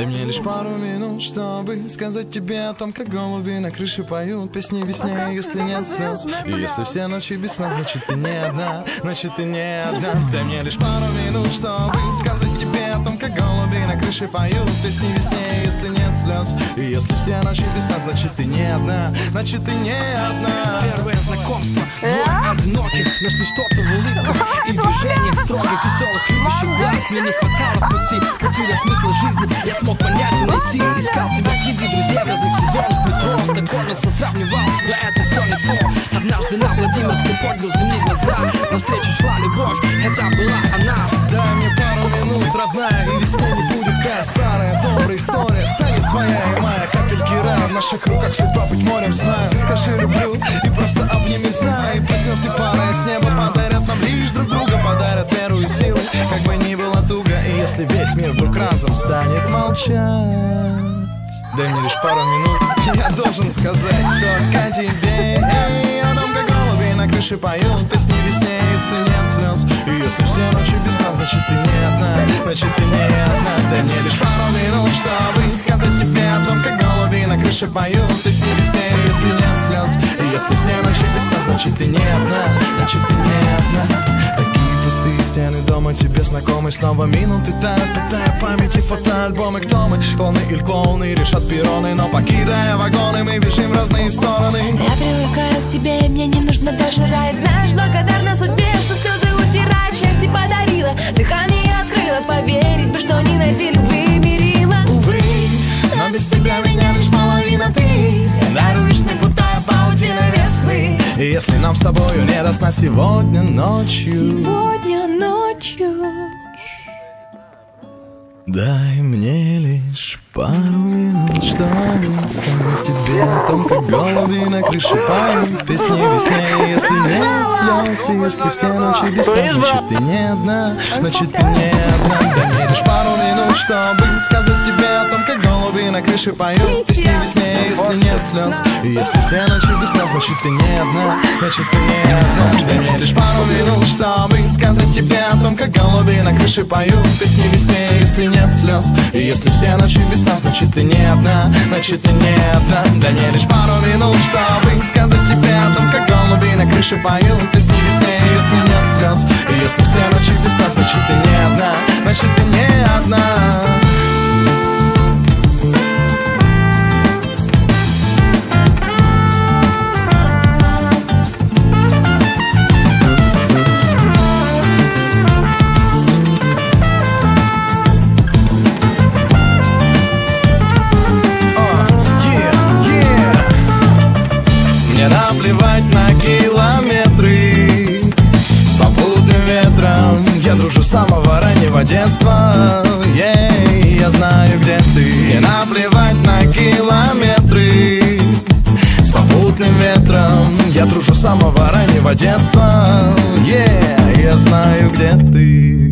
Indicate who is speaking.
Speaker 1: Дай мне лишь пару минут, чтобы сказать тебе о том, как голуби на крыше поют песни весне, если нет слез. И если все ночи без сна, значит ты не одна, значит ты не одна. Дай мне лишь пару минут, чтобы сказать тебе о том, как голуби на крыше поют песни весне, если нет слез. И если все ночи без сна, значит ты не одна, значит ты не одна.
Speaker 2: Первое знакомство, двое одиноких, нашли что-то в улыбках и движениях строгих, веселых, любящих глаз. Мне не хватало пути, потеря смысла жизни. Я смог понять и найти, искал тебя среди друзей в разных сезонах метро. Знакомился, сравнивал, но это все не то. Однажды на Владимирском поднял земли глаза. Навстречу шла любовь, это была она.
Speaker 1: Дай мне пару минут, родная, и весны не будет края. Старая добрая история станет твоя и моя. Капельки рая в наших руках, судьба быть морем знаем. Скажи люблю и просто обними за. И пусть звезды падая с неба подарят нам лишь друг друга, подарят веру и силы, как бы ни было туго. И если весь мир вдруг разом станет молчать, дай мне лишь пару минут, я должен сказать только о тебе. О том, как голуби на крыше поют песни весне, если нет слез. И если все ночи без сна, значит ты не одна, значит ты не одна. Дай мне лишь пару минут, чтобы сказать тебе о том, как голуби на крыше поют песни весне, если нет слез. И если все ночи без сна, значит ты не одна, значит ты не одна. Пустые стены дома тебе знакомы. Снова минуты тают, питая память и фотоальбомы. Кто мы, клоны или клоуны, решат перроны. Но покидая вагоны, мы бежим в разные стороны.
Speaker 3: Я привыкаю к тебе, и мне не нужно даже рай. Знаешь, благодарна судьбе, что слезы утирает, счастье подарила, дыхание открыла. Поверить, что не найти любви мерила. Увы, но без тебя меня лишь половина ты. Даруешь мне, путая паутина весны.
Speaker 1: И если нам с тобою не до сна сегодня ночью,
Speaker 3: сегодня ночью,
Speaker 1: дай мне лишь пару минут, чтобы сказать тебе о том, как голуби на крыше поют песни весне. Если нет слез, и если все ночи без сна, значит ты не одна, значит ты не одна. Дай мне лишь пару минут, чтобы сказать тебе о том, как голуби на крыше поют песни весне. Если нет слез, и если все ночи без сна, значит ты не одна, значит ты не одна. Дай мне лишь пару минут, чтобы сказать тебе о том, как голуби на крыше поют песни весне. Если нет слез, и если все ночи без сна, значит ты не одна, значит ты не одна. Дай мне лишь пару минут, чтобы сказать тебе о том, как голуби на крыше поют песни весне. Если нет слез, и если все ночи без сна, значит ты не одна, значит ты не одна. Мне наплевать на километры с попутным ветром. Я дружу с самого раннего детства, я знаю, где ты. Мне наплевать на километры с попутным ветром. Я дружу с самого раннего детства, я знаю, где ты.